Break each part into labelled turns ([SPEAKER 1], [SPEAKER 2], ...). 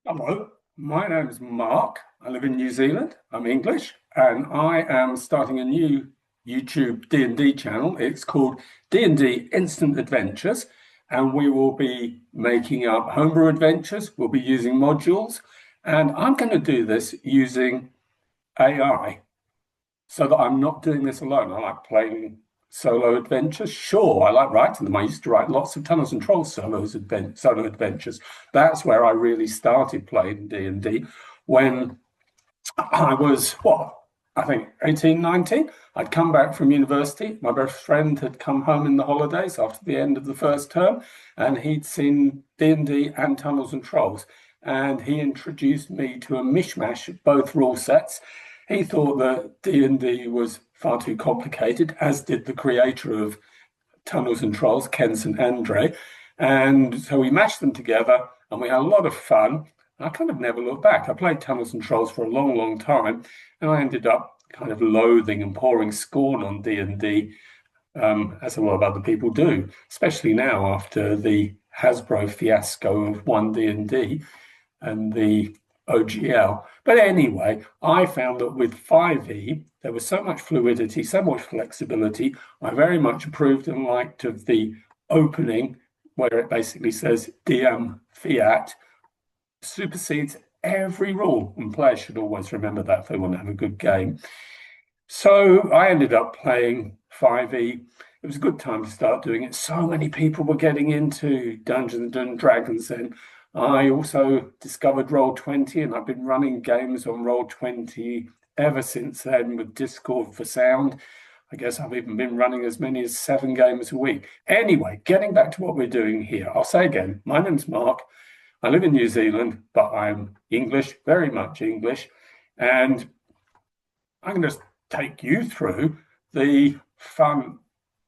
[SPEAKER 1] Hello, my name is Mark. I live in New Zealand. I'm English, and I am starting a new YouTube D&D channel. It's called D&D Instant Adventures, and we will be making up homebrew adventures. We'll be using modules, and I'm going to do this using AI so that I'm not doing this alone. I like playing solo adventures. Sure, I like writing them. I used to write lots of Tunnels and Trolls solo adventures. That's where I really started playing D&D when I was, I think 18, 19. I'd come back from university. My best friend had come home in the holidays after the end of the first term, and he'd seen D&D and Tunnels and Trolls. And he introduced me to a mishmash of both rule sets. He thought that D&D was far too complicated, as did the creator of Tunnels and Trolls, Ken St. Andre. And so we mashed them together and we had a lot of fun. I kind of never looked back. I played Tunnels and Trolls for a long, long time, and I ended up kind of loathing and pouring scorn on D&D, as a lot of other people do, especially now after the Hasbro fiasco of 1D&D and the OGL. But anyway, I found that with 5e, there was so much fluidity, so much flexibility. I very much approved and liked of the opening where it basically says DM Fiat supersedes every rule, and players should always remember that if they want to have a good game. So I ended up playing 5e. It was a good time to start doing it. So many people were getting into Dungeons and Dragons then. I also discovered Roll20, and I've been running games on Roll20 ever since then with Discord for sound. I guess I've even been running as many as 7 games a week. Anyway, getting back to what we're doing here, I'll say again, my name's Mark. I live in New Zealand, but I'm English, very much English. And I'm going to take you through the fun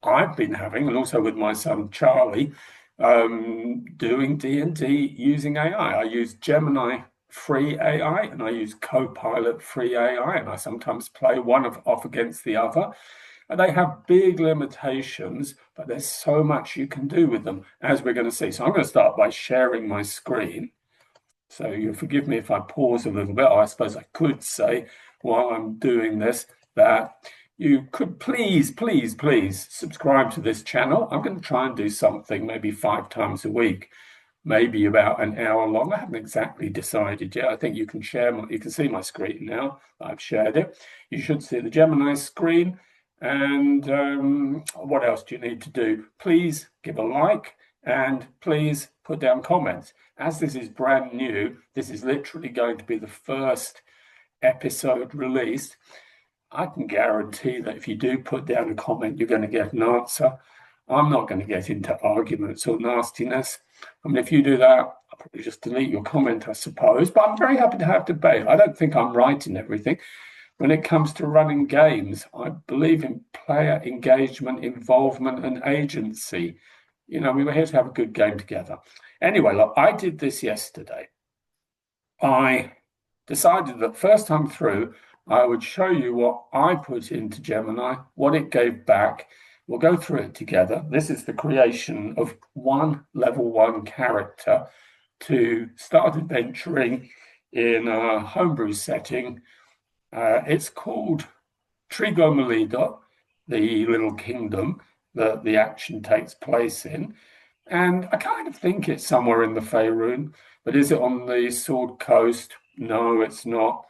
[SPEAKER 1] I've been having, and also with my son Charlie, doing D&D using AI. I use Gemini free AI and I use Copilot free AI, and I sometimes play one off against the other. And they have big limitations, but there's so much you can do with them, as we're going to see. So I'm going to start by sharing my screen. So you'll forgive me if I pause a little bit. I suppose I could say while I'm doing this that you could please subscribe to this channel. I'm going to try and do something maybe 5 times a week, maybe about an hour long. I haven't exactly decided yet. I think you can you can see my screen now. I've shared it. You should see the Gemini screen. And what else do you need to do? Please give a like and please put down comments. As this is brand new, this is literally going to be the first episode released. I can guarantee that if you do put down a comment, you're going to get an answer. I'm not going to get into arguments or nastiness. I mean, if you do that, I'll probably just delete your comment, I suppose. But I'm very happy to have debate. I don't think I'm right in everything. When it comes to running games, I believe in player engagement, involvement, and agency. You know, we were here to have a good game together. Anyway, look, I did this yesterday. I decided that first time through, I would show you what I put into Gemini, what it gave back. We'll go through it together. This is the creation of one level 1 character to start adventuring in a homebrew setting. It's called Trigo Melida, the little kingdom that the action takes place in. And I kind of think it's somewhere in the Faerun, but is it on the Sword Coast? No, it's not.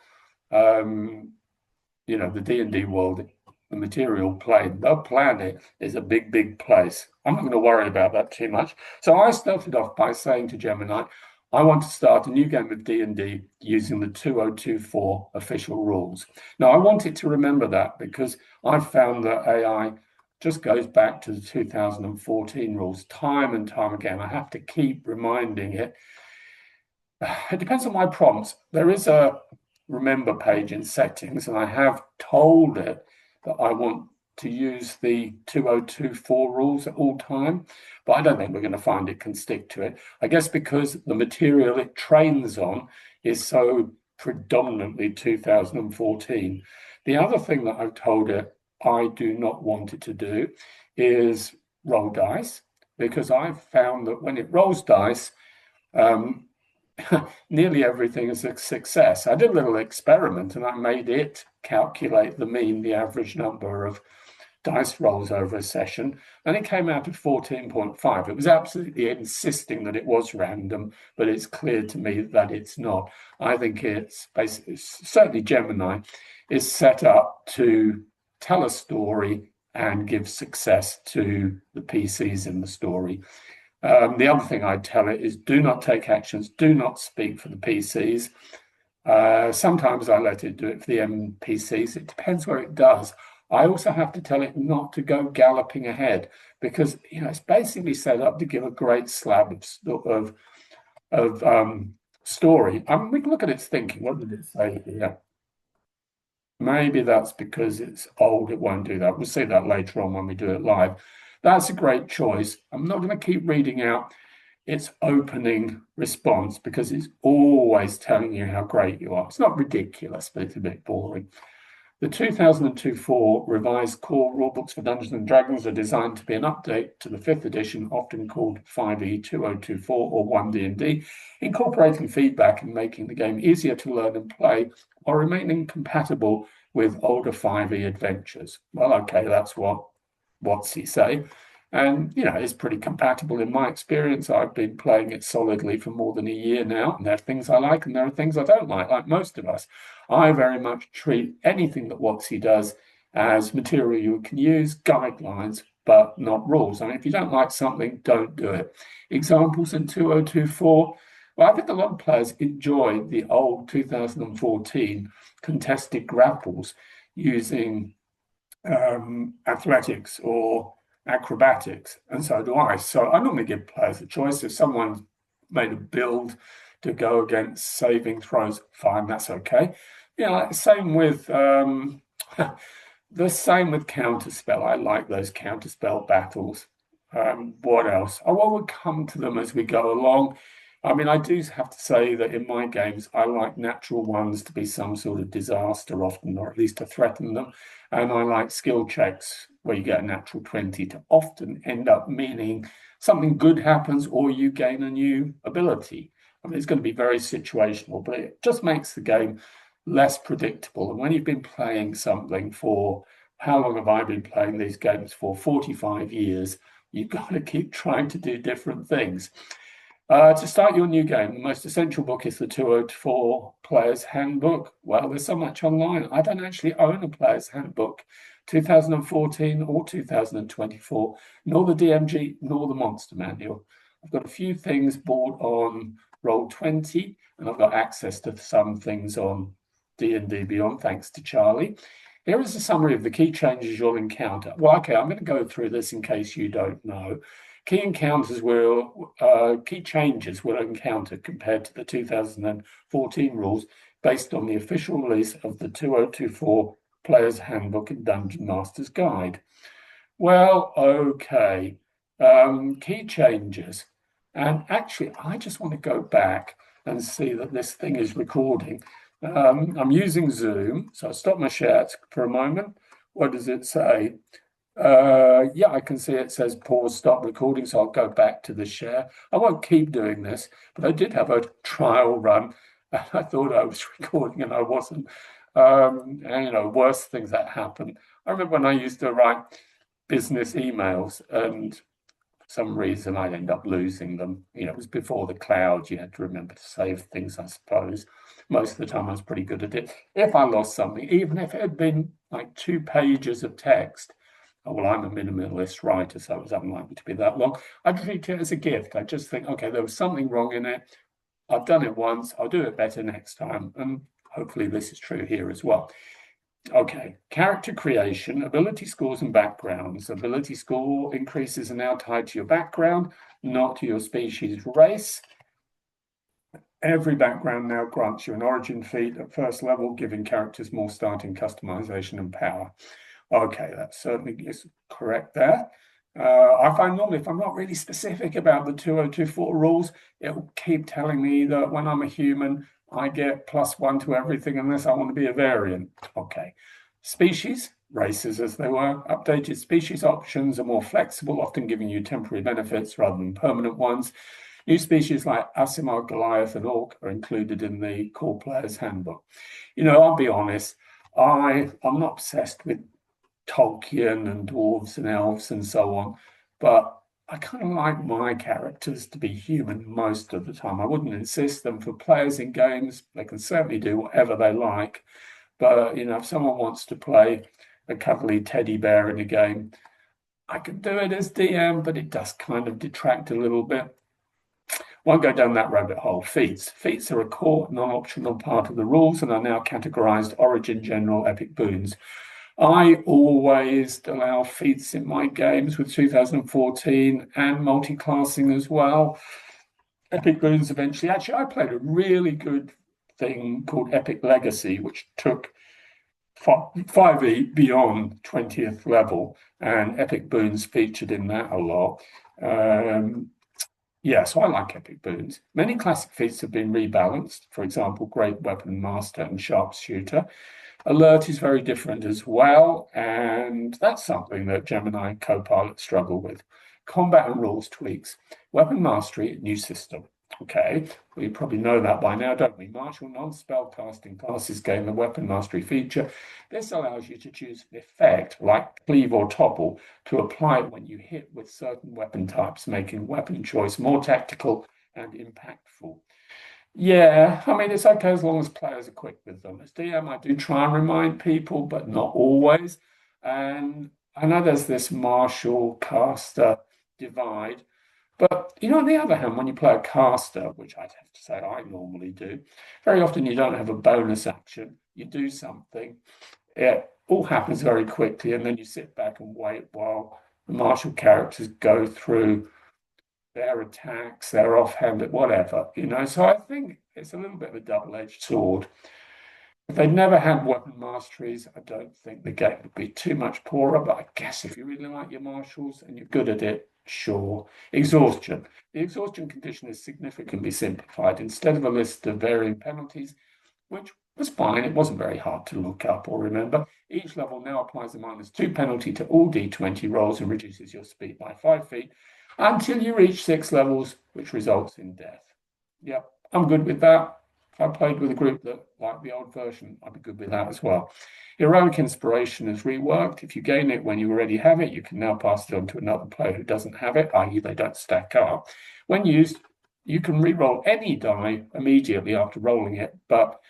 [SPEAKER 1] You know, the D&D world, the material plane, the planet is a big place. I'm not going to worry about that too much. So I started off by saying to Gemini, I want to start a new game of D&D using the 2024 official rules. Now, I want it to remember that because I've found that AI just goes back to the 2014 rules time and time again. I have to keep reminding it. It depends on my prompts. There is a remember page in settings, and I have told it that I want to use the 2024 rules at all time, but I don't think we're going to find it can stick to it. I guess because the material it trains on is so predominantly 2014. The other thing that I've told it I do not want it to do is roll dice, because I've found that when it rolls dice, nearly everything is a success. I did a little experiment and I made it calculate the mean, the average number of dice rolls over a session, and it came out at 14.5. It was absolutely insisting that it was random, but it's clear to me that it's not. I think it's basically, certainly Gemini is set up to tell a story and give success to the PCs in the story. The other thing I tell it is do not take actions, do not speak for the PCs. Sometimes I let it do it for the NPCs. It depends where it does. I also have to tell it not to go galloping ahead because it's basically set up to give a great slab of story. I mean, we can look at its thinking. What did it say here? Maybe that's because it's old. It won't do that. We'll see that later on when we do it live. That's a great choice. I'm not going to keep reading out its opening response because it's always telling you how great you are. It's not ridiculous, but it's a bit boring. The 2002-4 revised core rulebooks for Dungeons and Dragons are designed to be an update to the 5th edition, often called 5e 2024 or 1DnD, incorporating feedback and making the game easier to learn and play while remaining compatible with older 5e adventures. Well, okay, that's what WoTC say. And, it's pretty compatible in my experience. I've been playing it solidly for more than a year now, and there are things I like and there are things I don't like most of us. I very much treat anything that WoTC does as material you can use, guidelines, but not rules. I mean, if you don't like something, don't do it. Examples in 2024, well, I think a lot of players enjoyed the old 2014 contested grapples using athletics or acrobatics, and so do I. So I normally give players a choice. If someone's made a build to go against saving throws, fine, that's okay. Same with the same with counterspell. I like those counterspell battles. What else? Well, we'll come to them as we go along. I mean, I do have to say that in my games, I like natural ones to be some sort of disaster often, or at least to threaten them. And I like skill checks where you get a natural 20 to often end up meaning something good happens or you gain a new ability. I mean, it's going to be very situational, but it just makes the game less predictable. And when you've been playing something for, how long have I been playing these games for? 45 years. You've got to keep trying to do different things. To start your new game, the most essential book is the 204 Player's Handbook. Well, there's so much online. I don't actually own a Player's Handbook, 2014 or 2024, nor the DMG, nor the Monster Manual. I've got a few things bought on Roll20, and I've got access to some things on D&D Beyond, thanks to Charlie. Here is a summary of the key changes you'll encounter. Well, okay, I'm going to go through this in case you don't know. Key changes we'll encounter compared to the 2014 rules based on the official release of the 2024 Player's Handbook and Dungeon Master's Guide. Well, okay, key changes. And actually, I just want to go back and see that this thing is recording. I'm using Zoom, so I'll stop my share for a moment. What does it say? Yeah, I can see it says pause, stop recording, so I'll go back to the share. I won't keep doing this, but I did have a trial run, and I thought I was recording and I wasn't. And worse things that happen. I remember when I used to write business emails, and for some reason I'd end up losing them. It was before the cloud. You had to remember to save things, I suppose. Most of the time I was pretty good at it. If I lost something, even if it had been like 2 pages of text, well, I'm a minimalist writer, so it was unlikely to be that long. I treat it as a gift. I just think, okay, there was something wrong in it. I've done it once. I'll do it better next time. And hopefully this is true here as well. Okay, character creation, ability scores and backgrounds. Ability score increases are now tied to your background, not to your species race. Every background now grants you an origin feat at first level, giving characters more starting customization and power. Okay, that certainly is correct there. I find normally if I'm not really specific about the 2024 rules, it will keep telling me that when I'm a human, I get +1 to everything unless I want to be a variant. Okay. Species, races as they were, updated species options are more flexible, often giving you temporary benefits rather than permanent ones. New species like Asimar, Goliath, and Orc are included in the core player's handbook. I'll be honest, I'm not obsessed with Tolkien and dwarves and elves and so on, but I kind of like my characters to be human most of the time. I wouldn't insist them for players in games. They can certainly do whatever they like. But, if someone wants to play a cuddly teddy bear in a game, I could do it as DM, but it does kind of detract a little bit. Won't go down that rabbit hole. Feats. Feats are a core, non-optional part of the rules and are now categorized Origin, General, Epic boons. I always allow feats in my games with 2014 and multi-classing as well. Epic boons eventually. Actually, I played a really good thing called Epic Legacy, which took 5e beyond 20th level, and Epic boons featured in that a lot. So I like epic boons. Many classic feats have been rebalanced. For example, Great Weapon Master and Sharpshooter. Alert is very different as well, and that's something that Gemini and Copilot struggle with. Combat and rules tweaks. Weapon Mastery, new system. Okay, we probably know that by now, don't we? Martial non-spell casting classes gain the Weapon Mastery feature. This allows you to choose an effect, like Cleave or Topple, to apply it when you hit with certain weapon types, making weapon choice more tactical and impactful. Yeah, I mean, it's okay as long as players are quick with them. As DM, I do try and remind people, but not always. And I know there's this martial caster divide. But, on the other hand, when you play a caster, which I'd have to say I normally do, very often you don't have a bonus action. You do something. It all happens very quickly, and then you sit back and wait while the martial characters go through their attacks, their offhand, whatever, So I think it's a little bit of a double-edged sword. If they'd never had weapon masteries, I don't think the game would be too much poorer, but I guess if you really like your martials and you're good at it, sure. Exhaustion. The exhaustion condition is significantly simplified. Instead of a list of varying penalties, which was fine, it wasn't very hard to look up or remember, each level now applies a -2 penalty to all d20 rolls and reduces your speed by 5 feet until you reach 6 levels, which results in death. Yep, I'm good with that. If I played with a group that liked the old version, I'd be good with that as well. Heroic Inspiration is reworked. If you gain it when you already have it, you can now pass it on to another player who doesn't have it, i.e. they don't stack up. When used, you can re-roll any die immediately after rolling it, but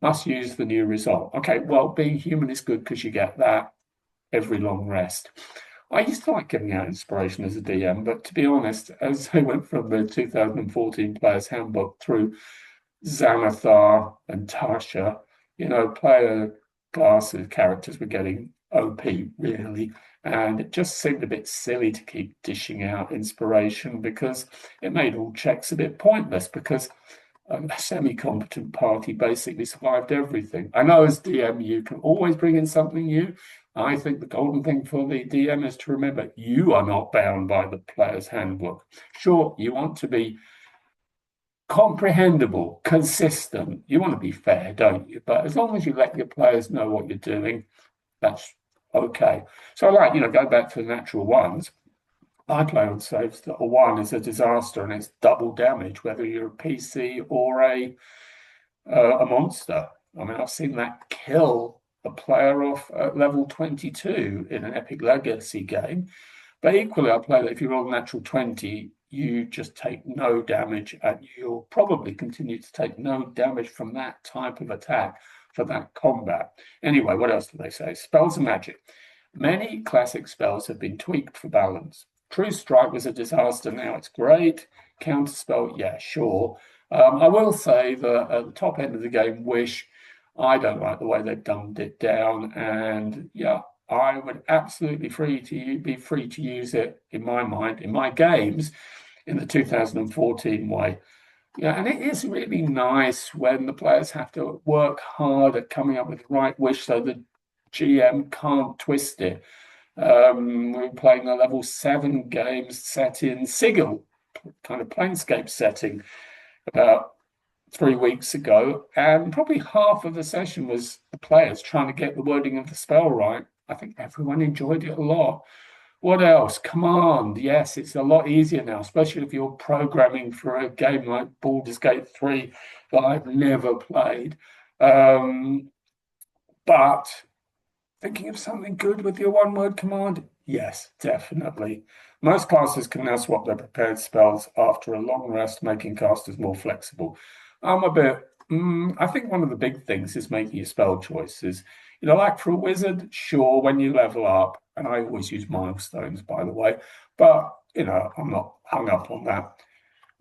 [SPEAKER 1] must use the new result. Okay, well, being human is good because you get that every long rest. I used to like giving out inspiration as a DM, but to be honest, as I went from the 2014 Player's Handbook through Xanathar and Tasha, player classes, characters were getting OP, really. And it just seemed a bit silly to keep dishing out inspiration because it made all checks a bit pointless because a semi-competent party basically survived everything. I know as DM, you can always bring in something new. I think the golden thing for the DM is to remember you are not bound by the player's handbook. Sure, you want to be comprehensible, consistent. You want to be fair, don't you? But as long as you let your players know what you're doing, that's okay. So go back to the natural ones. I play on saves that a 1 is a disaster and it's double damage, whether you're a PC or a monster. I mean, I've seen that kill a player off at level 22 in an Epic Legacy game. But equally, I play that if you roll a natural 20, you just take no damage, and you'll probably continue to take no damage from that type of attack for that combat. Anyway, what else do they say? Spells and magic. Many classic spells have been tweaked for balance. True Strike was a disaster, now it's great. Counterspell, yeah, sure. I will say that at the top end of the game, Wish, I don't like the way they've dumbed it down, and yeah, I would absolutely be free to use it, in my mind, in my games, in the 2014 way. Yeah, and it is really nice when the players have to work hard at coming up with the right wish so the GM can't twist it. We were playing a level 7 game set in Sigil, kind of Planescape setting, about 3 weeks ago, and probably half of the session was the players trying to get the wording of the spell right. I think everyone enjoyed it a lot. What else? Command. Yes, it's a lot easier now, especially if you're programming for a game like Baldur's Gate 3 that I've never played. Um, but thinking of something good with your one-word command? Yes, definitely. Most classes can now swap their prepared spells after a long rest, making casters more flexible. I'm a bit. I think one of the big things is making your spell choices. Like for a wizard, sure, when you level up, and I always use milestones, by the way, but I'm not hung up on that.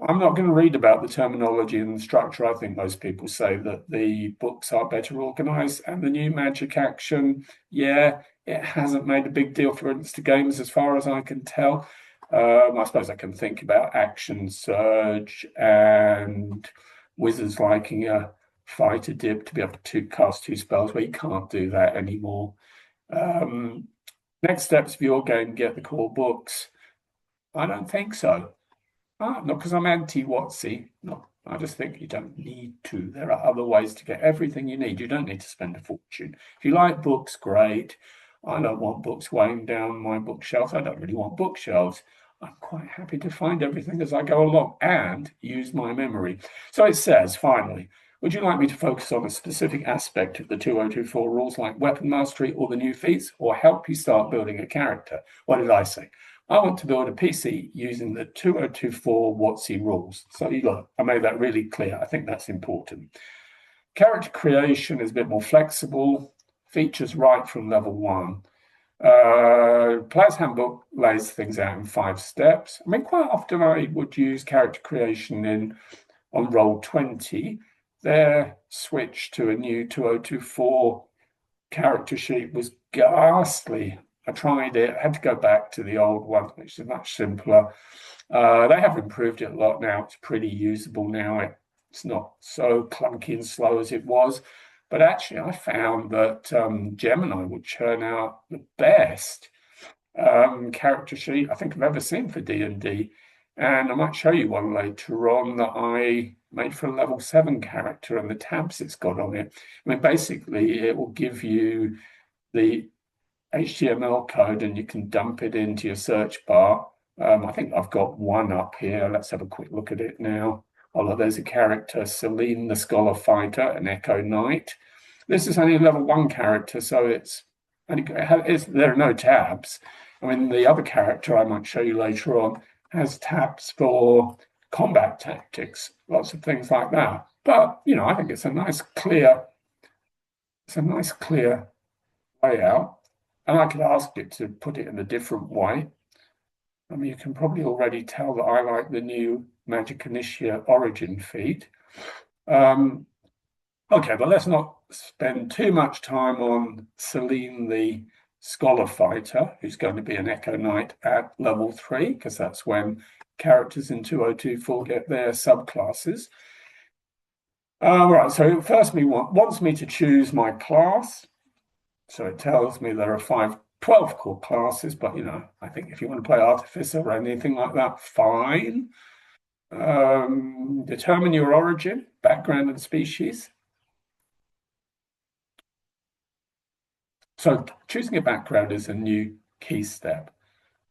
[SPEAKER 1] I'm not going to read about the terminology and the structure. I think most people say that the books are better organized and the new magic action, yeah, it hasn't made a big difference to games as far as I can tell. I suppose I can think about action surge and wizards liking a fighter dip to be able to cast two spells, but you can't do that anymore. Um, Next steps for your game, get the core books. I don't think so. Not because I'm anti-WoTC. No, I just think you don't need to. There are other ways to get everything you need. You don't need to spend a fortune. If you like books, great. I don't want books weighing down my bookshelves. I don't really want bookshelves. I'm quite happy to find everything as I go along and use my memory. So it says, finally, would you like me to focus on a specific aspect of the 2024 rules like weapon mastery or the new feats, or help you start building a character? What did I say? I want to build a PC using the 2024 WoTC rules. So look, I made that really clear. I think that's important. Character creation is a bit more flexible, features right from level 1. Player's Handbook lays things out in 5 steps. I mean, quite often I would use character creation on Roll20. Their switch to a new 2024 character sheet was ghastly. I tried it, I had to go back to the old one, which is much simpler. They have improved it a lot now. It's pretty usable now. It's not so clunky and slow as it was. But actually, I found that Gemini would churn out the best character sheet I think I've ever seen for D&D. And I might show you one later on that I made for a level 7 character and the tabs it's got on it. I mean, basically, it will give you the HTML code and you can dump it into your search bar. I think I've got one up here. Let's have a quick look at it now. Oh, look, there's a character, Celine the Scholar Fighter, an Echo Knight. This is only a level 1 character, so there are no tabs. I mean, the other character I might show you later on has tabs for combat tactics, lots of things like that. But, I think it's a nice clear layout. And I could ask it to put it in a different way. I mean, you can probably already tell that I like the new Magic Initia Origin feed. Okay, but let's not spend too much time on Celine the Scholar Fighter, who's going to be an Echo Knight at level 3, because that's when characters in 2024 get their subclasses. Right, so first wants me to choose my class. So it tells me there are 12 core classes, but I think if you want to play Artificer or anything like that, fine. Determine your origin, background, and species. So choosing a background is a new key step.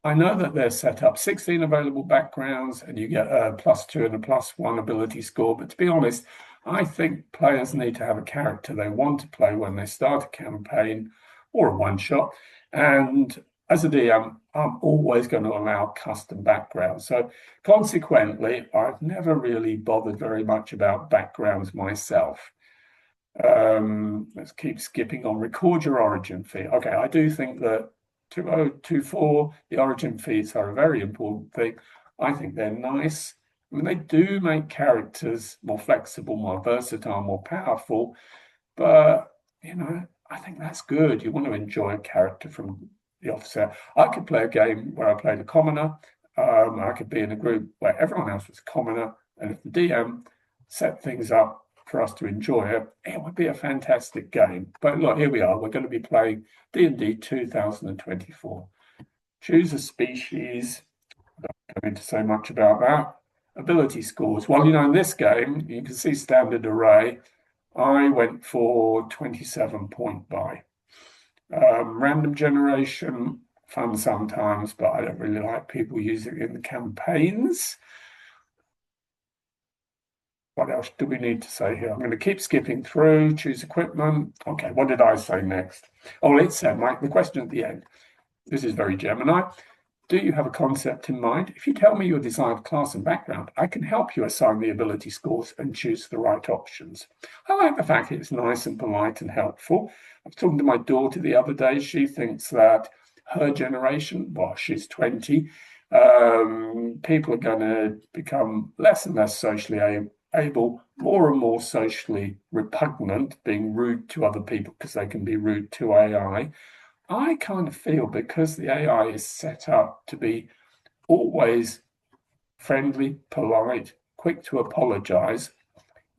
[SPEAKER 1] I know that they're set up 16 available backgrounds and you get a +2 and a +1 ability score. But to be honest, I think players need to have a character they want to play when they start a campaign or a one-shot. And as a DM, I'm always going to allow custom backgrounds. So consequently, I've never really bothered very much about backgrounds myself. Let's keep skipping on. Record your origin feed. Okay, I do think that 2024, the origin feeds are a very important thing. I think they're nice. I mean, they do make characters more flexible, more versatile, more powerful. But, I think that's good. You want to enjoy a character from the offset. I could play a game where I played a commoner. I could be in a group where everyone else was a commoner. And if the DM set things up for us to enjoy it, it would be a fantastic game. But look, here we are. We're going to be playing D&D 2024. Choose a species. I don't going to say much about that. Ability scores. Well, in this game, you can see standard array. I went for 27 point buy. Random generation, fun sometimes, but I don't really like people using it in the campaigns. What else do we need to say here? I'm going to keep skipping through, choose equipment. Okay, what did I say next? Oh, it said, Mike, the question at the end. This is very Gemini. Do you have a concept in mind? If you tell me your desired class and background, I can help you assign the ability scores and choose the right options. I like the fact it's nice and polite and helpful. I was talking to my daughter the other day. She thinks that her generation, well, she's 20, people are going to become less and less socially able, more and more socially repugnant, being rude to other people because they can be rude to AI. I kind of feel because the AI is set up to be always friendly, polite, quick to apologize.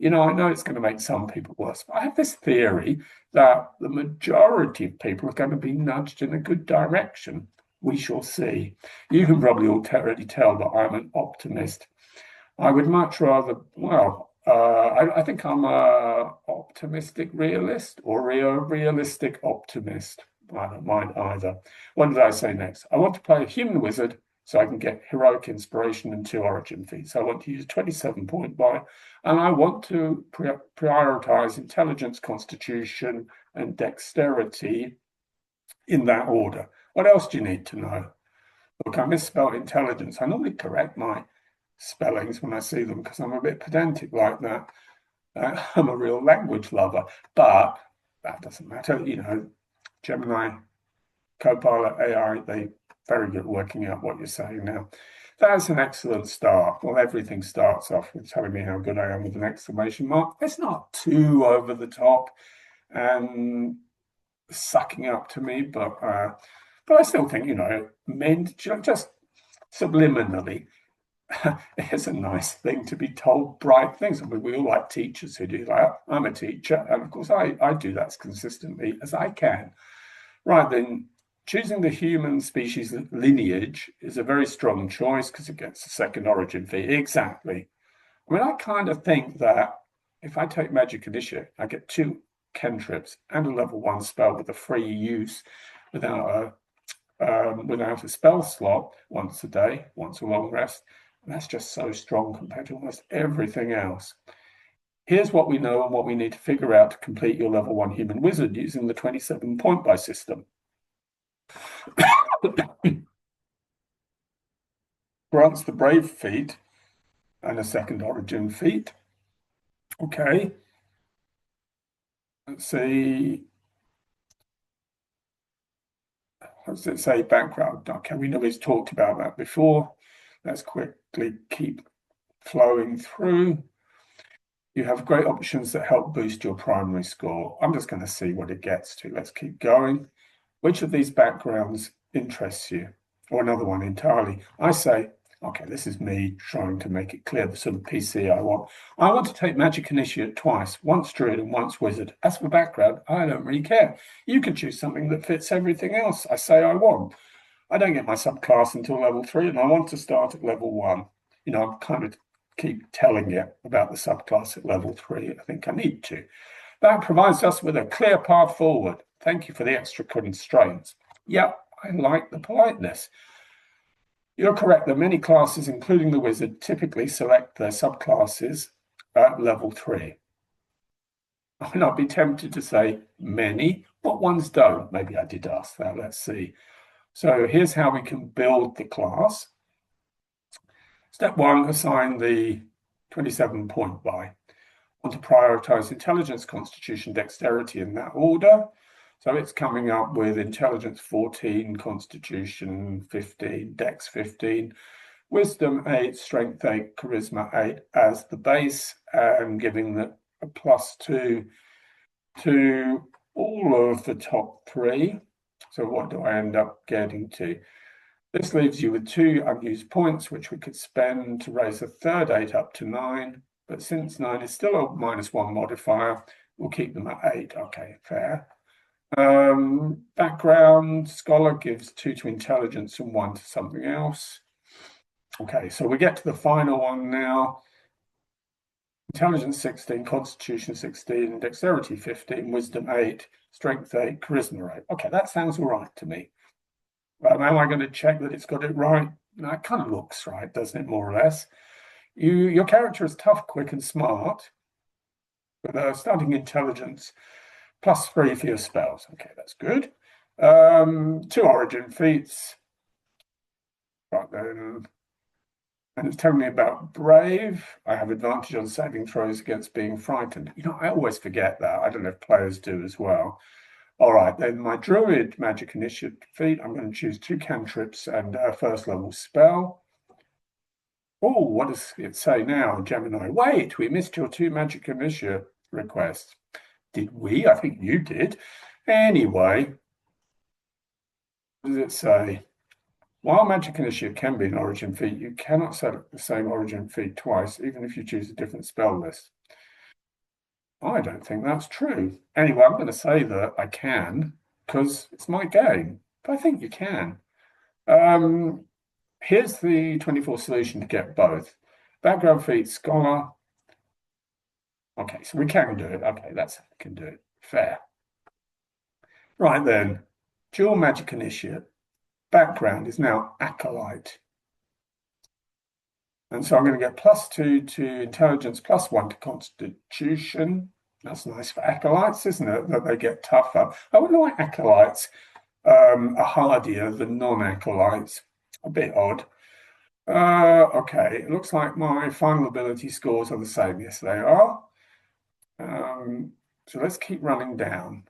[SPEAKER 1] I know it's going to make some people worse, but I have this theory that the majority of people are going to be nudged in a good direction. We shall see. You can probably already tell that I'm an optimist. I would much rather, I think I'm a optimistic realist or a realistic optimist. I don't mind either. What did I say next? I want to play a human wizard so I can get heroic inspiration and 2 origin feats. So I want to use 27 point buy, and I want to prioritize intelligence, constitution, and dexterity in that order. What else do you need to know? Look, I misspelled intelligence. I normally correct my spellings when I see them because I'm a bit pedantic like that. I'm a real language lover, but that doesn't matter. Gemini, Copilot, AI, they very good at working out what you're saying now. That's an excellent start. Well, everything starts off with telling me how good I am with an exclamation mark. It's not too over the top and sucking up to me, but I still think, meant just subliminally. It's a nice thing to be told bright things. I mean, we all like teachers who do that. I'm a teacher, and of course, I do that as consistently as I can. Right then, choosing the human species lineage is a very strong choice because it gets a 2nd origin fee. Exactly. I mean, I kind of think that if I take Magic Initiate, I get 2 cantrips and a level 1 spell with a free use without a spell slot once a day, once a long rest. And that's just so strong compared to almost everything else. Here's what we know and what we need to figure out to complete your level 1 human wizard using the 27 point buy system. Grants the brave feat and a 2nd origin feat. Okay. Let's see. Let's say background. Okay, we know we've talked about that before. Let's quickly keep flowing through. You have great options that help boost your primary score. I'm just going to see what it gets to. Let's keep going. Which of these backgrounds interests you? Or another one entirely. I say, okay, this is me trying to make it clear the sort of PC I want. I want to take Magic Initiate twice, once Druid and once Wizard. As for background, I don't really care. You can choose something that fits everything else I say I want. I don't get my subclass until level 3, and I want to start at level 1. I'm kind of keep telling you about the subclass at level 3. I think I need to. That provides us with a clear path forward. Thank you for the extra constraints. Yeah, I like the politeness. You're correct that many classes, including the wizard, typically select their subclasses at level 3. I mean, I'd be tempted to say many, but ones don't. Maybe I did ask that. Let's see. So here's how we can build the class. Step 1, assign the 27 point buy. Want to prioritize intelligence, constitution, dexterity in that order. So it's coming up with intelligence 14, constitution 15, dex 15, wisdom 8, strength 8, charisma 8 as the base, and giving the a +2 to all of the top 3. So what do I end up getting to? This leaves you with 2 unused points, which we could spend to raise a third 8 up to 9. But since 9 is still a -1 modifier, we'll keep them at 8. Okay, fair. Background, scholar gives 2 to intelligence and 1 to something else. Okay, so we get to the final one now. Intelligence 16, constitution 16, dexterity 15, wisdom 8, strength 8, charisma 8. Okay, that sounds all right to me. Well, now I'm going to check that it's got it right. Now, it kind of looks right, doesn't it, more or less? Your character is tough, quick, and smart, with a starting intelligence +3 for your spells. Okay, that's good. 2 origin feats. Right then. And it's telling me about brave. I have advantage on saving throws against being frightened. I always forget that. I don't know if players do as well. All right, then my druid magic initiative feat. I'm going to choose 2 cantrips and a first level spell. Oh, what does it say now, Gemini? Wait, we missed your 2 magic initiative requests. Did we? I think you did. Anyway, what does it say? While magic initiative can be an origin feat, you cannot set up the same origin feat twice, even if you choose a different spell list. I don't think that's true. Anyway, I'm going to say that I can, because it's my game. But I think you can. Here's the 24 solution to get both. Background feat, scholar. Okay, so we can do it. Okay, we can do it. Fair. Right then, dual magic initiate. Background is now acolyte. And so I'm going to get +2 to intelligence, +1 to constitution. That's nice for acolytes, isn't it? That they get tougher. I wonder why acolytes are hardier than non-acolytes. A bit odd. Okay, it looks like my final ability scores are the same. Yes, they are. So let's keep running down.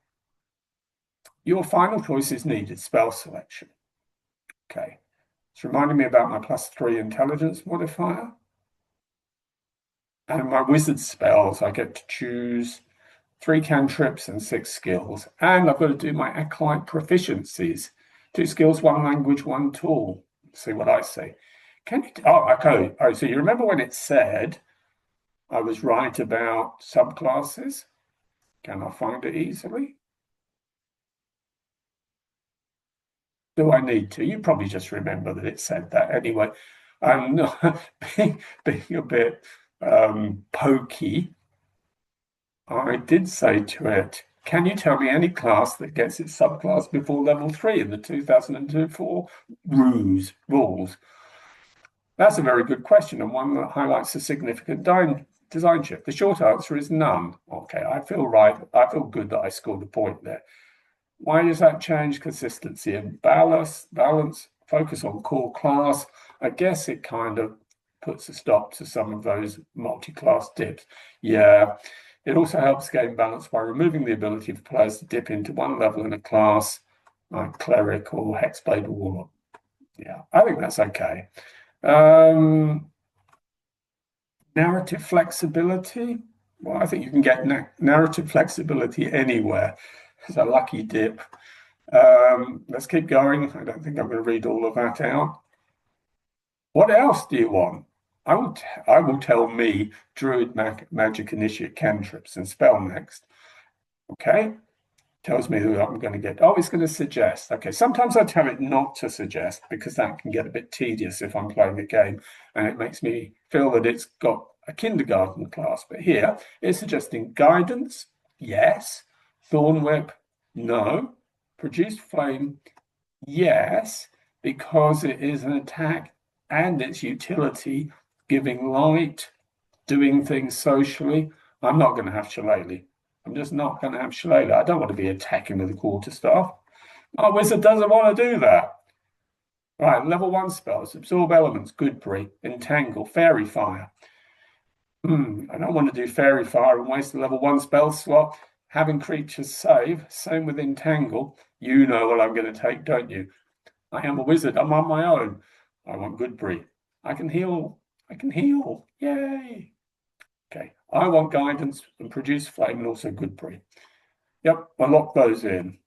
[SPEAKER 1] Your final choice is needed, spell selection. Okay, it's reminding me about my +3 intelligence modifier. And my wizard spells, I get to choose 3 cantrips and 6 skills. And I've got to do my acolyte proficiencies. 2 skills, 1 language, 1 tool. See what I say. Okay. Oh, so you remember when it said I was right about subclasses? Can I find it easily? Do I need to? You probably just remember that it said that anyway. I'm not being a bit pokey. I did say to it, can you tell me any class that gets its subclass before level 3 in the 2004 rules? That's a very good question, and one that highlights a significant design shift. The short answer is none. Okay, I feel right. I feel good that I scored a point there. Why does that change? Consistency and balance, focus on core class. I guess it kind of puts a stop to some of those multi-class dips. Yeah, it also helps gain balance by removing the ability for players to dip into one level in a class, like cleric or hexblade or warlock. Yeah, I think that's okay. Narrative flexibility. Well, I think you can get narrative flexibility anywhere. It's a lucky dip. Let's keep going. I don't think I'm going to read all of that out. What else do you want? I will tell me Druid Magic Initiate cantrips and spell next. Okay, tells me who I'm going to get. Oh, it's going to suggest. Okay, sometimes I tell it not to suggest because that can get a bit tedious if I'm playing a game and it makes me feel that it's got a kindergarten class. But here it's suggesting guidance, yes. Thorn whip, no. Produced flame, yes, because it is an attack and its utility, giving light, doing things socially. I'm not going to have shillelagh. I'm just not going to have shillelagh. I don't want to be attacking with a quarterstaff. My wizard doesn't want to do that. Right, level 1 spells, absorb elements, Goodberry, entangle, fairy fire. I don't want to do fairy fire and waste a level 1 spell slot. Having creatures save, same with entangle. You know what I'm going to take, don't you? I am a wizard. I'm on my own. I want Goodberry. I can heal. Yay. Okay. I want guidance and produce flame and also Goodberry. Yep, I lock those in.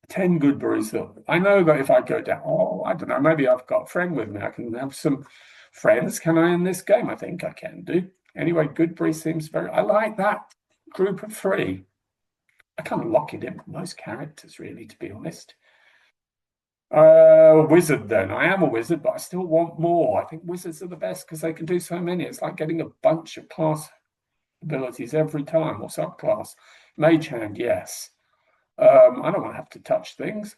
[SPEAKER 1] 10 Goodberries. I know that if I go down, I don't know, maybe I've got a friend with me. I can have some friends. Can I in this game? I think I can do. Anyway, Goodberry seems I like that group of 3. I kind of lock it in with most characters, really, to be honest. Wizard then. I am a wizard, but I still want more. I think wizards are the best because they can do so many. It's like getting a bunch of class abilities every time, or subclass. Mage hand, yes. I don't want to have to touch things.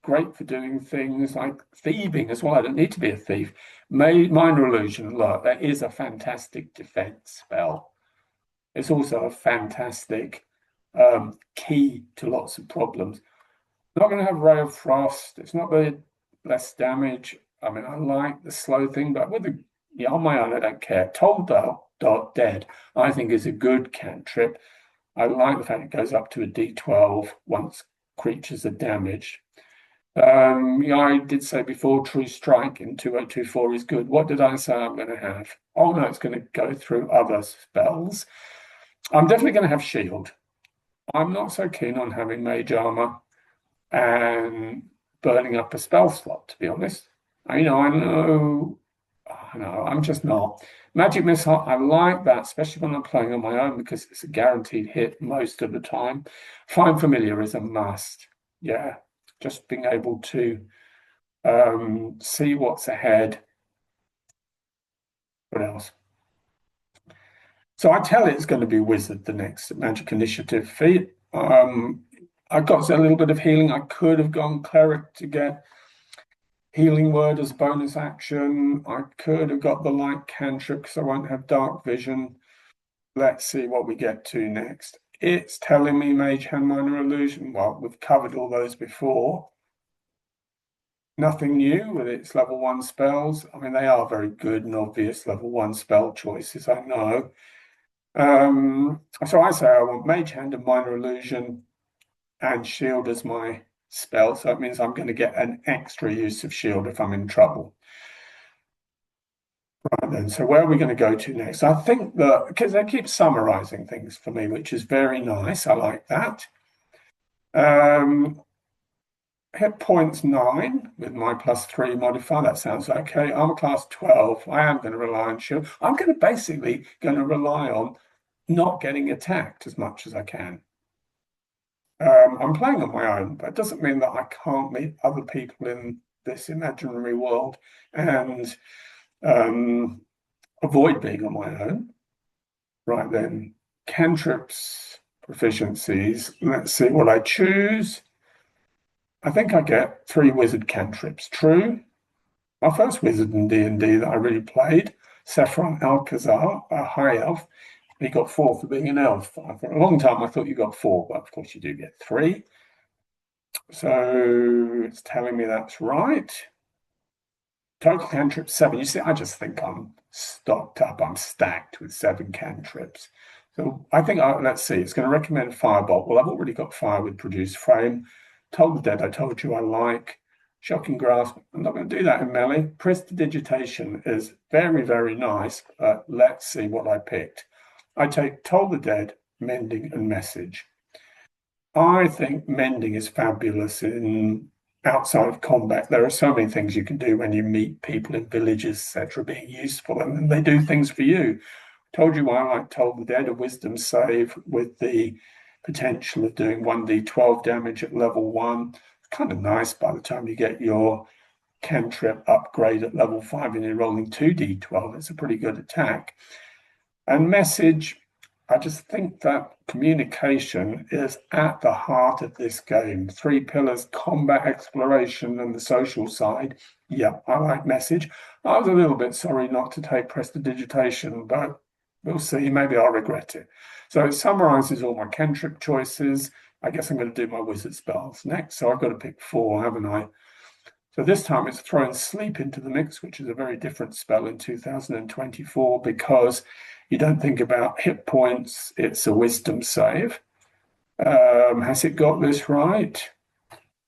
[SPEAKER 1] great for doing things like thieving as well. I don't need to be a thief. Minor illusion, look, that is a fantastic defense spell. It's also a fantastic key to lots of problems. Not going to have Ray of Frost. It's not very less damage. I mean, I like the slow thing, but with the on my own, I don't care. Told Dead, I think is a good cantrip. I like the fact it goes up to a D12 once creatures are damaged. I did say before, True Strike in 2024 is good. What did I say I'm going to have? Oh no, it's going to go through other spells. I'm definitely going to have Shield. I'm not so keen on having Mage Armor and burning up a spell slot, to be honest. I know, I'm just not. Magic Missile, I like that, especially when I'm playing on my own because it's a guaranteed hit most of the time. Find Familiar is a must. Yeah, just being able to see what's ahead. What else? So I tell it it's going to be Wizard, the next Magic Initiative feat. I got a little bit of healing. I could have gone Cleric to get Healing Word as bonus action. I could have got the Light Cantrip because I won't have Dark Vision. Let's see what we get to next. It's telling me Mage Hand, Minor Illusion. Well, we've covered all those before. Nothing new with its level 1 spells. I mean, they are very good and obvious level 1 spell choices, I know. So I say I want Mage Hand and Minor Illusion and Shield as my spell. So it means I'm going to get an extra use of Shield if I'm in trouble. Right then, so where are we going to go to next? I think that, because they keep summarizing things for me, which is very nice. I like that. Hit points 9 with my +3 modifier. That sounds okay. Armor class 12. I am going to rely on Shield. I'm going to basically rely on not getting attacked as much as I can. I'm playing on my own, but it doesn't mean that I can't meet other people in this imaginary world and avoid being on my own. Right then, cantrips, proficiencies. Let's see what I choose. I think I get 3 wizard cantrips. True. My first wizard in D&D that I really played, Saffron Alcazar, a high elf. He got 4 for being an elf. For a long time, I thought you got 4, but of course you do get 3. So it's telling me that's right. Total cantrips 7. You see, I just think I'm stocked up. I'm stacked with 7 cantrips. So I think, let's see, it's going to recommend Firebolt. Well, I've already got Fire with Produce Frame. Told the Dead, I told you I like. Shocking Grasp, I'm not going to do that in melee. Prestidigitation is very, very nice, but let's see what I picked. I take Toll the Dead, Mending, and Message. I think Mending is fabulous in outside of combat. There are so many things you can do when you meet people in villages, etc., being useful, and they do things for you. Told you why I like Toll the Dead, a wisdom save with the potential of doing 1d12 damage at level 1. It's kind of nice by the time you get your cantrip upgrade at level 5 and you're rolling 2d12. It's a pretty good attack. And Message, I just think that communication is at the heart of this game. 3 pillars: combat, exploration, and the social side. Yeah, I like Message. I was a little bit sorry not to take Prestidigitation, but we'll see. Maybe I'll regret it. So it summarizes all my cantrip choices. I guess I'm going to do my wizard spells next. So I've got to pick 4, haven't I? So this time it's throwing Sleep into the mix, which is a very different spell in 2024 because you don't think about hit points. It's a wisdom save. Has it got this right?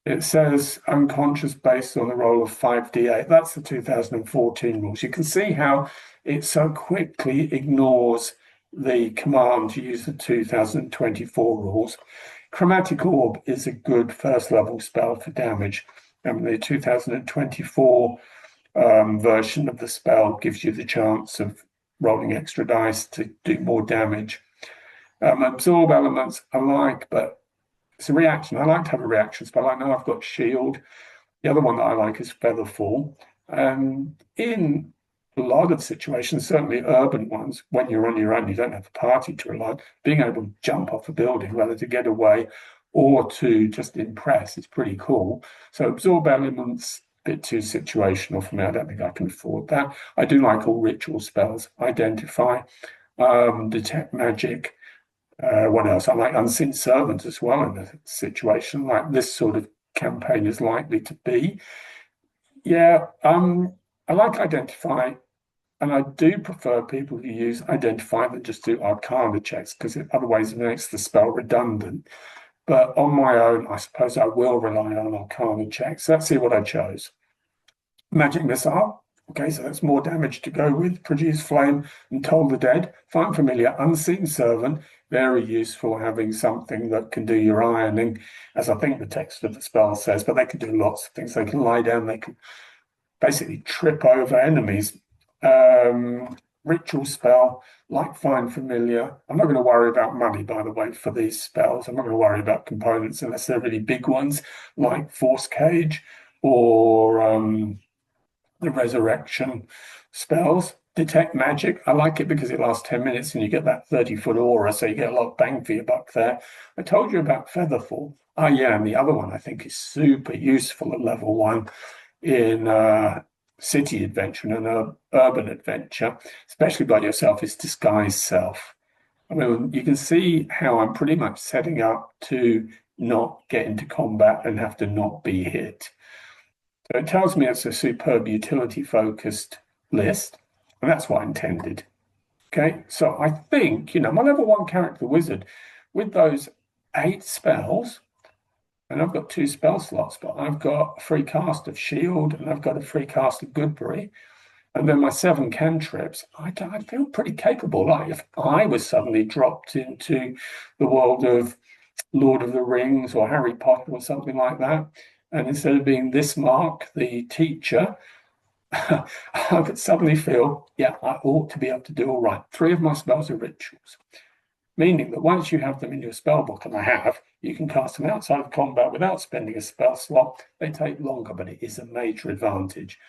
[SPEAKER 1] It says unconscious based on the roll of 5d8. That's the 2014 rules. You can see how it so quickly ignores the command to use the 2024 rules. Chromatic Orb is a good first level spell for damage. And the 2024 version of the spell gives you the chance of rolling extra dice to do more damage. Absorb Elements I like, but it's a reaction. I like to have a reaction spell. I know I've got Shield. The other one that I like is Featherfall. In a lot of situations, certainly urban ones, when you're on your own, you don't have a party to rely on, being able to jump off a building, whether to get away or to just impress. It's pretty cool. So absorb elements, a bit too situational for me. I don't think I can afford that. I do like all ritual spells. Identify, detect magic. What else? I like unseen servants as well in a situation like this sort of campaign is likely to be. Yeah, I like identify, and I do prefer people who use identify than just do arcana checks because otherwise it makes the spell redundant. But on my own, I suppose I will rely on arcana checks. Let's see what I chose. Magic missile. Okay, so that's more damage to go with. Produce flame and toll the dead. Find familiar. Unseen servant. Very useful having something that can do your ironing, as I think the text of the spell says, but they can do lots of things. They can lie down, they can basically trip over enemies. Ritual spell, like find familiar. I'm not going to worry about money, by the way, for these spells. I'm not going to worry about components unless they're really big ones, like Force Cage or the Resurrection spells. Detect magic. I like it because it lasts 10 minutes and you get that 30-foot aura, so you get a lot of bang for your buck there. I told you about Featherfall. Oh, yeah, and the other one I think is super useful at level 1 in city adventure and urban adventure, especially by yourself, is disguise self. I mean, you can see how I'm pretty much setting up to not get into combat and have to not be hit. So it tells me it's a superb utility-focused list, and that's what I intended. Okay, so I think, my level 1 character wizard, with those 8 spells, and I've got 2 spell slots, but I've got a free cast of Shield, and I've got a free cast of Goodberry, and then my 7 cantrips. I feel pretty capable. Like if I was suddenly dropped into the world of Lord of the Rings or Harry Potter or something like that, and instead of being this Mark, the teacher, I could suddenly feel, yeah, I ought to be able to do all right. 3 of my spells are rituals, meaning that once you have them in your spell book, and I have, you can cast them outside of combat without spending a spell slot. They take longer, but it is a major advantage.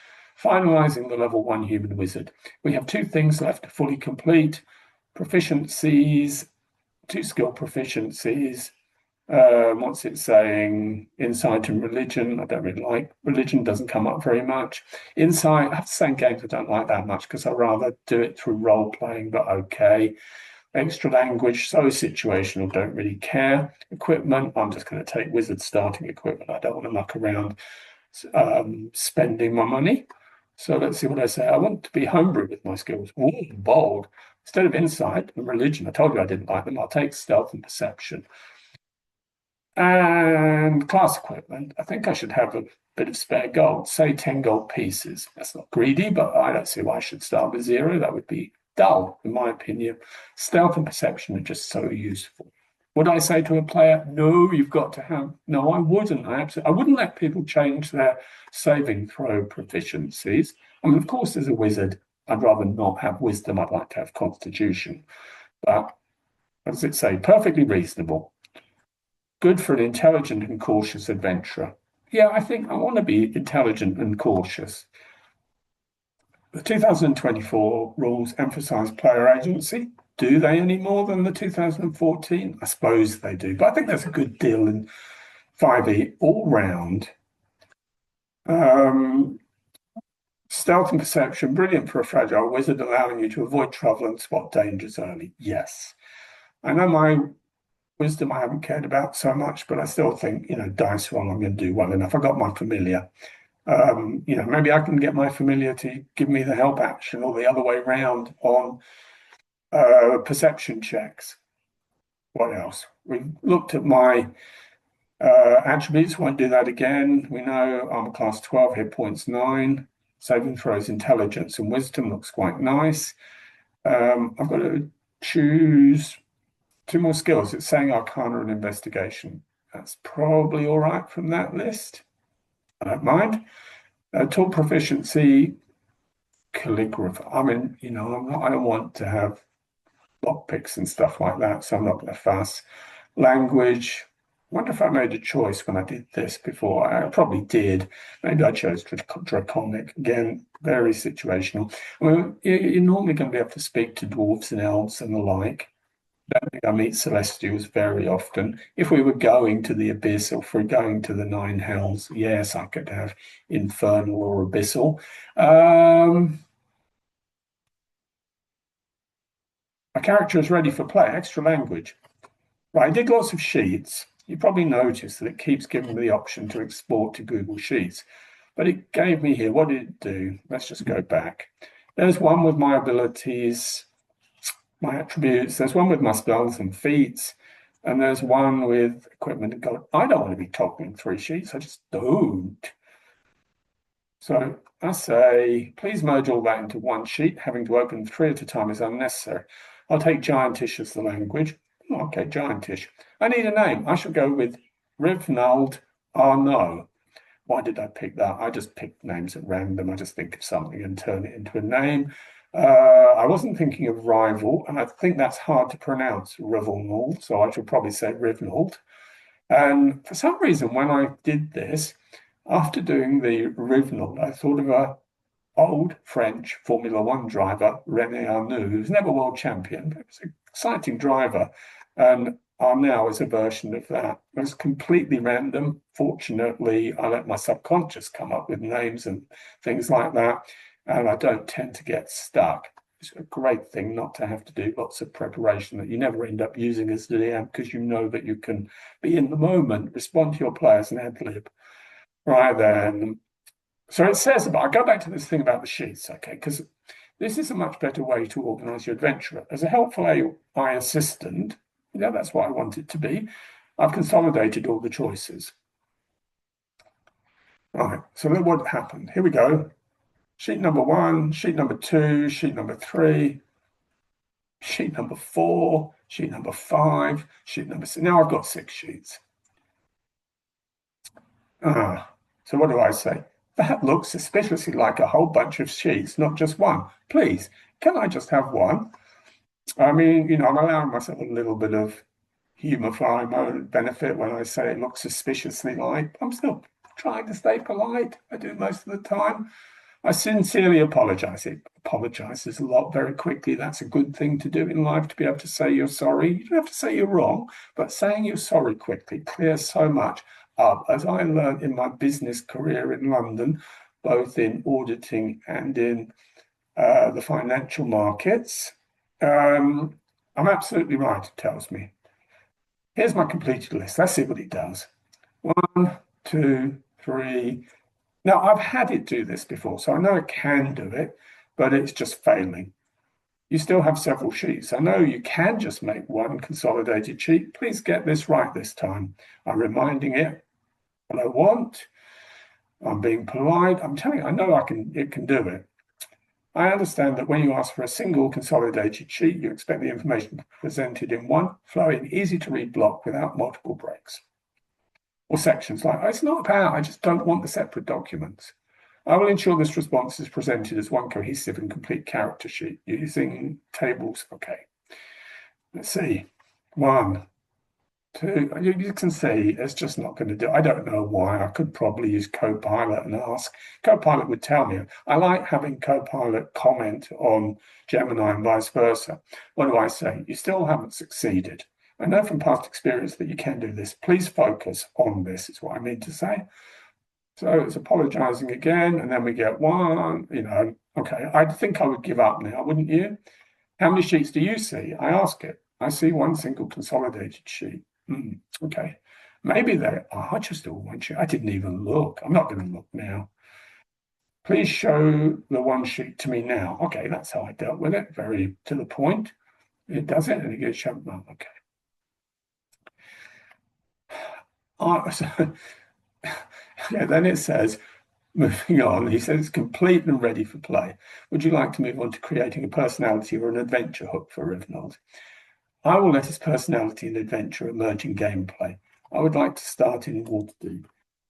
[SPEAKER 1] Finalizing the level 1 human wizard. We have 2 things left to fully complete. Proficiencies, 2 skill proficiencies. What's it saying? Insight and religion. I don't really like. Religion doesn't come up very much. Insight, I have to say in games I don't like that much because I'd rather do it through role playing, but okay. Extra language, so situational, don't really care. Equipment, I'm just going to take wizard starting equipment. I don't want to muck around spending my money. So let's see what I say. I want to be homebrew with my skills. Ooh, bold. Instead of insight and religion, I told you I didn't like them. I'll take stealth and perception. And class equipment, I think I should have a bit of spare gold, say 10 gold pieces. That's not greedy, but I don't see why I should start with 0. That would be dull, in my opinion. Stealth and perception are just so useful. Would I say to a player, no, you've got to have... No, I wouldn't. I wouldn't let people change their saving throw proficiencies. I mean, of course, as a wizard, I'd rather not have wisdom. I'd like to have constitution. But, what does it say? Perfectly reasonable. Good for an intelligent and cautious adventurer. Yeah, I think I want to be intelligent and cautious. The 2024 rules emphasize player agency. Do they any more than the 2014? I suppose they do, but I think there's a good deal in 5e all round. Stealth and perception, brilliant for a fragile wizard, allowing you to avoid trouble and spot dangers early. Yes. I know my wisdom I haven't cared about so much, but I still think, dice roll, I'm going to do well enough. I got my familiar. Maybe I can get my familiar to give me the help action or the other way around on perception checks. What else? We've looked at my attributes, won't do that again. We know armor class 12, hit points 9. Saving throws, intelligence and wisdom looks quite nice. I've got to choose 2 more skills. It's saying arcana and investigation. That's probably all right from that list. I don't mind. Tool proficiency, calligraphy. I mean, I don't want to have lockpicks and stuff like that, so I'm not going to fuss. Language. I wonder if I made a choice when I did this before. I probably did. Maybe I chose draconic. Again, very situational. Well, you're normally going to be able to speak to dwarves and elves and the like. don't think I meet Celestials very often. If we were going to the Abyss or if we're going to the Nine Hells, yes, I could have Infernal or Abyssal. My character is ready for play, extra language. Right, I did lots of sheets. You probably noticed that it keeps giving me the option to export to Google Sheets. But it gave me here, what did it do? Let's just go back. There's one with my abilities, my attributes. There's one with my spells and feats. And there's one with equipment and gold. I don't want to be toggling 3 sheets. I just don't. So I say, please merge all that into one sheet. Having to open 3 at a time is unnecessary. I'll take Giantish as the language. Oh, okay, Giantish. I need a name. I shall go with Rivnald Arno. Why did I pick that? I just picked names at random. I just think of something and turn it into a name. I wasn't thinking of rival, and I think that's hard to pronounce, Rivnald, so I should probably say Rivnald. And for some reason, when I did this, after doing the Rivnald, I thought of a old French Formula One driver, René Arnoux, who's never world champion, but was an exciting driver. And Arnoux is a version of that. It was completely random. Fortunately, I let my subconscious come up with names and things like that, and I don't tend to get stuck. It's a great thing not to have to do lots of preparation that you never end up using as the DM because you know that you can be in the moment, respond to your players and ad lib. Right then. So it says about, I go back to this thing about the sheets, okay, because this is a much better way to organize your adventure. As a helpful AI assistant, that's what I want it to be. I've consolidated all the choices. Right, so look what happened. Here we go. Sheet number 1, sheet number 2, sheet number 3, sheet number 4, sheet number 5, sheet number 6. Now I've got 6 sheets. So what do I say? That looks suspiciously like a whole bunch of sheets, not just one. Please, can I just have one? I mean, I'm allowing myself a little bit of humor for my own benefit when I say it looks suspiciously like. I'm still trying to stay polite. I do most of the time. I sincerely apologize. It apologizes a lot very quickly. That's a good thing to do in life, to be able to say you're sorry. You don't have to say you're wrong, but saying you're sorry quickly clears so much up. As I learned in my business career in London, both in auditing and in the financial markets, I'm absolutely right, it tells me. Here's my completed list. Let's see what it does. 1, 2, 3. Now, I've had it do this before, so I know it can do it, but it's just failing. You still have several sheets. I know you can just make one consolidated sheet. Please get this right this time. I'm reminding it what I want. I'm being polite. I'm telling you, I know it can do it. I understand that when you ask for a single consolidated sheet, you expect the information presented in one flowing, easy to read block without multiple breaks. Or sections like, it's not about, I just don't want the separate documents. I will ensure this response is presented as one cohesive and complete character sheet using tables. Okay. Let's see. 1, 2. You can see it's just not going to do. I don't know why. I could probably use Copilot and ask. Copilot would tell me. I like having Copilot comment on Gemini and vice versa. What do I say? You still haven't succeeded. I know from past experience that you can do this. Please focus on this, is what I mean to say. So it's apologizing again, and then we get 1, okay, I think I would give up now, wouldn't you? How many sheets do you see? I ask it. I see 1 single consolidated sheet. Okay, maybe there are just all 1 sheet. I didn't even look. I'm not going to look now. Please show the 1 sheet to me now. Okay, that's how I dealt with it. Very to the point. It does it, and it gets shown. Oh, okay. Yeah, then it says, moving on, he says, complete and ready for play. Would you like to move on to creating a personality or an adventure hook for Rivnald? I will let his personality and adventure emerge in gameplay. I would like to start in Waterdeep. You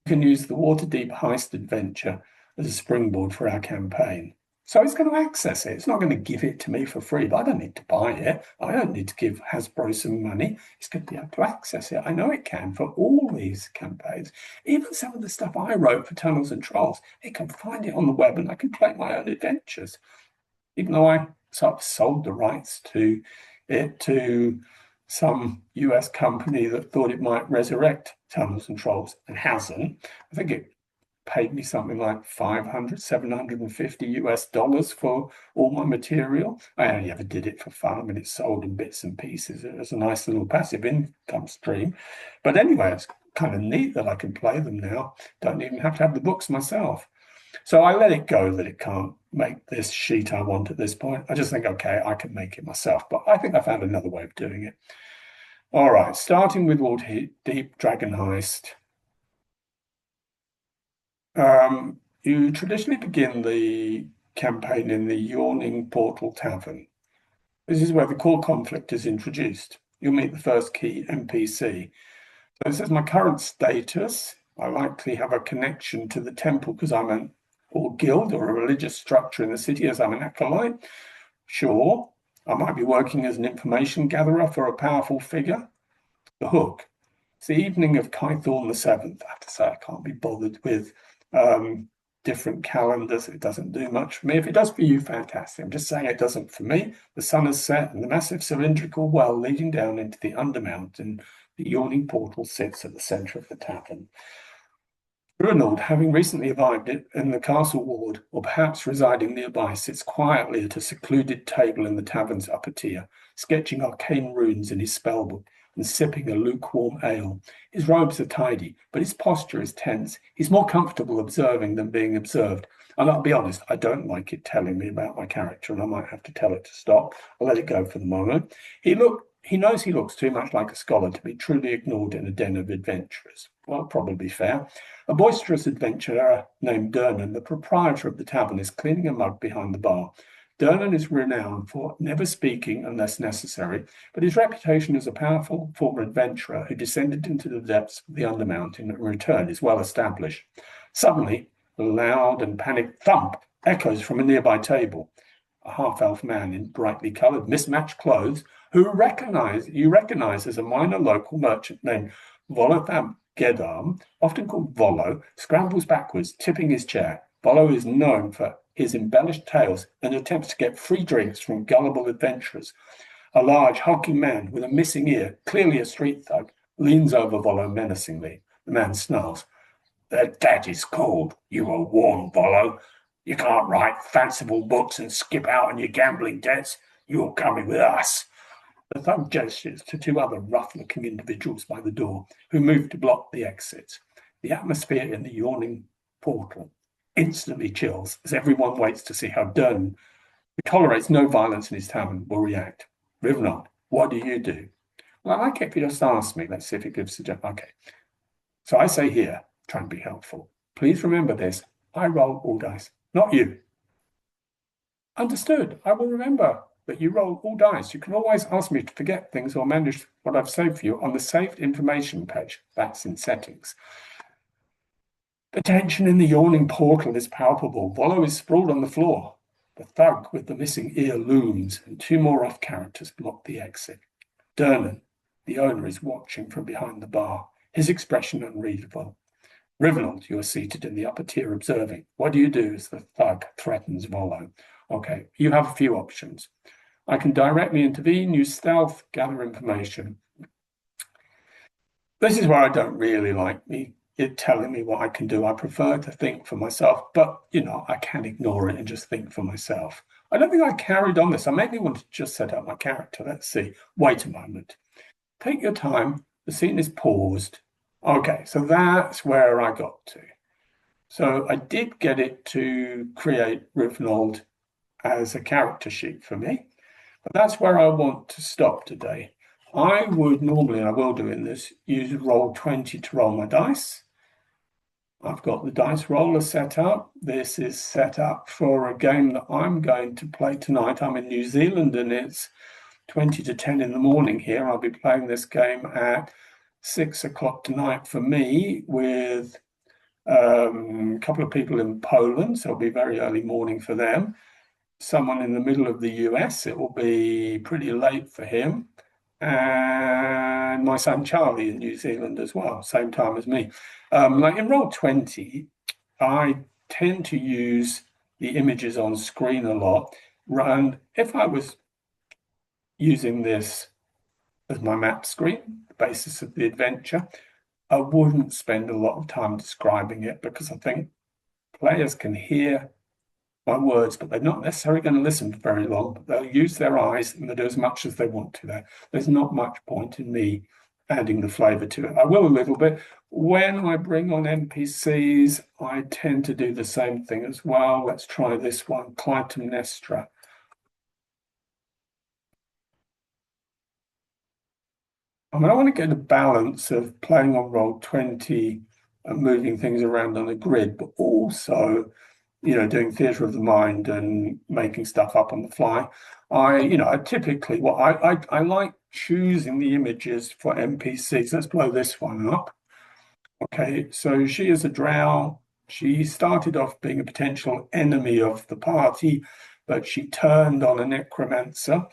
[SPEAKER 1] can use the Waterdeep heist adventure as a springboard for our campaign. So it's going to access it. It's not going to give it to me for free, but I don't need to buy it. I don't need to give Hasbro some money. It's going to be able to access it. I know it can for all these campaigns. Even some of the stuff I wrote for Tunnels and Trolls, it can find it on the web and I can play my own adventures. Even though I sort of sold the rights to it to some US company that thought it might resurrect tunnels and trolls and hasn't. I think it paid me something like 500, 750 US dollars for all my material. I only ever did it for fun. I mean, it's sold in bits and pieces. It was a nice little passive income stream. But anyway, it's kind of neat that I can play them now. Don't even have to have the books myself. So I let it go that it can't make this sheet I want at this point. I just think, okay, I can make it myself. But I think I found another way of doing it. All right, starting with Waterdeep Dragon Heist. You traditionally begin the campaign in the Yawning Portal Tavern. This is where the core conflict is introduced. You'll meet the first key NPC. So it says my current status. I likely have a connection to the temple because I'm an or guild or a religious structure in the city as I'm an acolyte. Sure, I might be working as an information gatherer for a powerful figure. The hook. It's the evening of Kythorn the 7th. I have to say I can't be bothered with different calendars. It doesn't do much for me. If it does for you, fantastic. I'm just saying it doesn't for me. The sun has set and the massive cylindrical well leading down into the Undermountain, the yawning portal sits at the centre of the tavern. Brunald, having recently arrived in the castle ward, or perhaps residing nearby, sits quietly at a secluded table in the tavern's upper tier, sketching arcane runes in his spellbook and sipping a lukewarm ale. His robes are tidy, but his posture is tense. He's more comfortable observing than being observed. And I'll be honest, I don't like it telling me about my character, and I might have to tell it to stop. I'll let it go for the moment. He knows he looks too much like a scholar to be truly ignored in a den of adventurers. Well, probably fair. A boisterous adventurer named Dernan, the proprietor of the tavern, is cleaning a mug behind the bar. Dernan is renowned for never speaking unless necessary, but his reputation as a powerful former adventurer who descended into the depths of the Undermountain and returned is well established. Suddenly, a loud and panicked thump echoes from a nearby table. A half-elf man in brightly coloured, mismatched clothes, who you recognise as a minor local merchant named Volotham Gedam, often called Volo, scrambles backwards, tipping his chair. Volo is known for his embellished tales and attempts to get free drinks from gullible adventurers. A large, hulking man with a missing ear, clearly a street thug, leans over Volo menacingly. The man snarls. "The dad is called. You were warned, Volo. You can't write fanciful books and skip out on your gambling debts. You're coming with us." The thug gestures to two other rough-looking individuals by the door, who move to block the exits. The atmosphere in the yawning portal instantly chills as everyone waits to see how Dernan, who tolerates no violence in his tavern, will react. Rivnard, what do you do? Well, I like it if you just ask me. Let's see if it gives suggestions. Okay. So I say here, try and be helpful. Please remember this. I roll all dice, not you. Understood. I will remember that you roll all dice. You can always ask me to forget things or manage what I've saved for you on the saved information page. That's in settings. The tension in the yawning portal is palpable. Volo is sprawled on the floor. The thug with the missing ear looms, and two more rough characters block the exit. Dernan, the owner, is watching from behind the bar, his expression unreadable. Rivnald, you are seated in the upper tier observing. What do you do as the thug threatens Volo? Okay, you have a few options. I can directly intervene, use stealth, gather information. This is where I don't really like it telling me what I can do. I prefer to think for myself, but, I can ignore it and just think for myself. I don't think I carried on this. I maybe want to just set up my character. Let's see. Wait a moment. Take your time. The scene is paused. Okay, so that's where I got to. So I did get it to create Rivnald as a character sheet for me, but that's where I want to stop today. I would normally, and I will do in this, use Roll20 to roll my dice. I've got the dice roller set up. This is set up for a game that I'm going to play tonight. I'm in New Zealand and it's 20 to 10 in the morning here. I'll be playing this game at 6 o'clock tonight for me with a couple of people in Poland, so it'll be very early morning for them. Someone in the middle of the US, it will be pretty late for him. And my son Charlie in New Zealand as well, same time as me. Like in Roll20, I tend to use the images on screen a lot. And if I was using this as my map screen, the basis of the adventure. I wouldn't spend a lot of time describing it because I think players can hear my words, but they're not necessarily going to listen for very long. But they'll use their eyes and they'll do as much as they want to there. There's not much point in me adding the flavour to it. I will a little bit. When I bring on NPCs, I tend to do the same thing as well. Let's try this one, Clytemnestra. I mean, I want to get a balance of playing on Roll20 and moving things around on a grid, but also, doing theatre of the mind and making stuff up on the fly. I typically, I like choosing the images for NPCs. Let's blow this one up. Okay, so she is a drow. She started off being a potential enemy of the party, but she turned on a necromancer.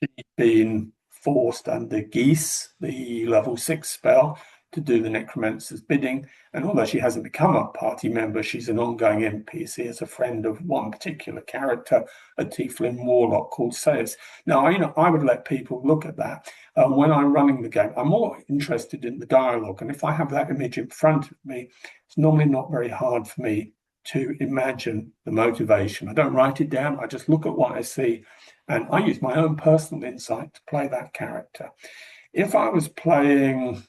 [SPEAKER 1] She'd been forced under Geese, the level 6 spell, to do the necromancer's bidding. And although she hasn't become a party member, she's an ongoing NPC as a friend of one particular character, a tiefling warlock called Sayus. Now, I would let people look at that. When I'm running the game, I'm more interested in the dialogue. And if I have that image in front of me, it's normally not very hard for me to imagine the motivation. I don't write it down. I just look at what I see, and I use my own personal insight to play that character. If I was playing,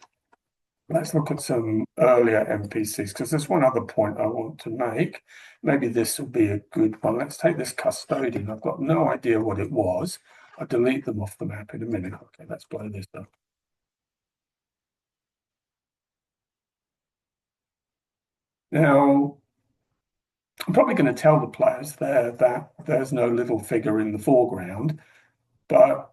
[SPEAKER 1] let's look at some earlier NPCs, because there's one other point I want to make. Maybe this will be a good one. Let's take this custodian. I've got no idea what it was. I'll delete them off the map in a minute. Okay, let's blow this up. Now, I'm probably going to tell the players there that there's no little figure in the foreground, but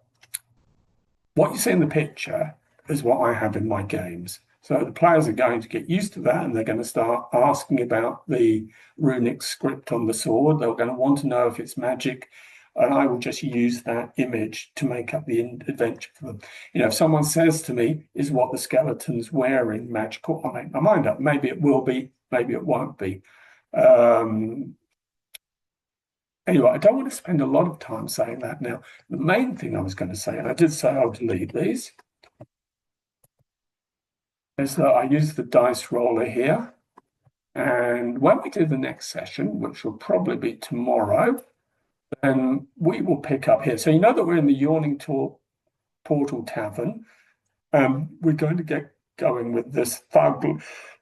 [SPEAKER 1] what you see in the picture is what I have in my games. So the players are going to get used to that, and they're going to start asking about the runic script on the sword. They're going to want to know if it's magic, and I will just use that image to make up the adventure for them. If someone says to me, is what the skeleton's wearing magical? I'll make my mind up. Maybe it will be, maybe it won't be. Anyway, I don't want to spend a lot of time saying that now. The main thing I was going to say, and I did say I'll delete these, is that I use the dice roller here. And when we do the next session, which will probably be tomorrow, then we will pick up here. So you know that we're in the Yawning Portal Tavern. We're going to get going with this thug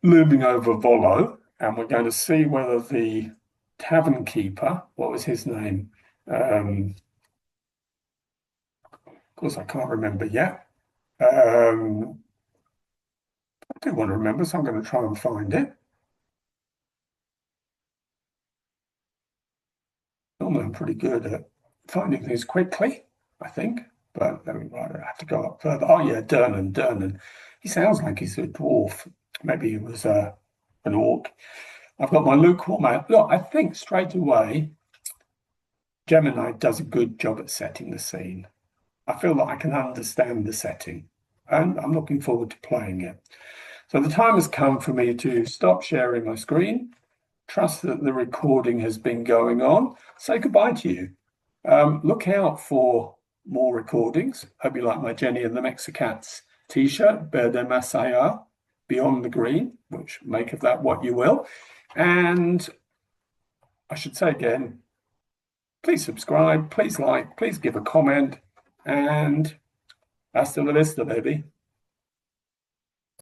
[SPEAKER 1] looming over Volo, and we're going to see whether the tavern keeper, what was his name? Of course, I can't remember yet. I do want to remember, so I'm going to try and find it. Normally, I'm pretty good at finding things quickly, I think, but I have to go up further. Oh, yeah, Durnan. He sounds like he's a dwarf. Maybe he was an orc. I've got my lukewarm out. Look, I think straight away, Gemini does a good job at setting the scene. I feel that I can understand the setting, and I'm looking forward to playing it. So the time has come for me to stop sharing my screen, trust that the recording has been going on, say goodbye to you. Look out for more recordings. Hope you like my Jenny and the Mexicats t-shirt, Verde Masaya, Beyond the Green, which make of that what you will. And I should say again, please subscribe, please like, please give a comment, and hasta la vista, baby.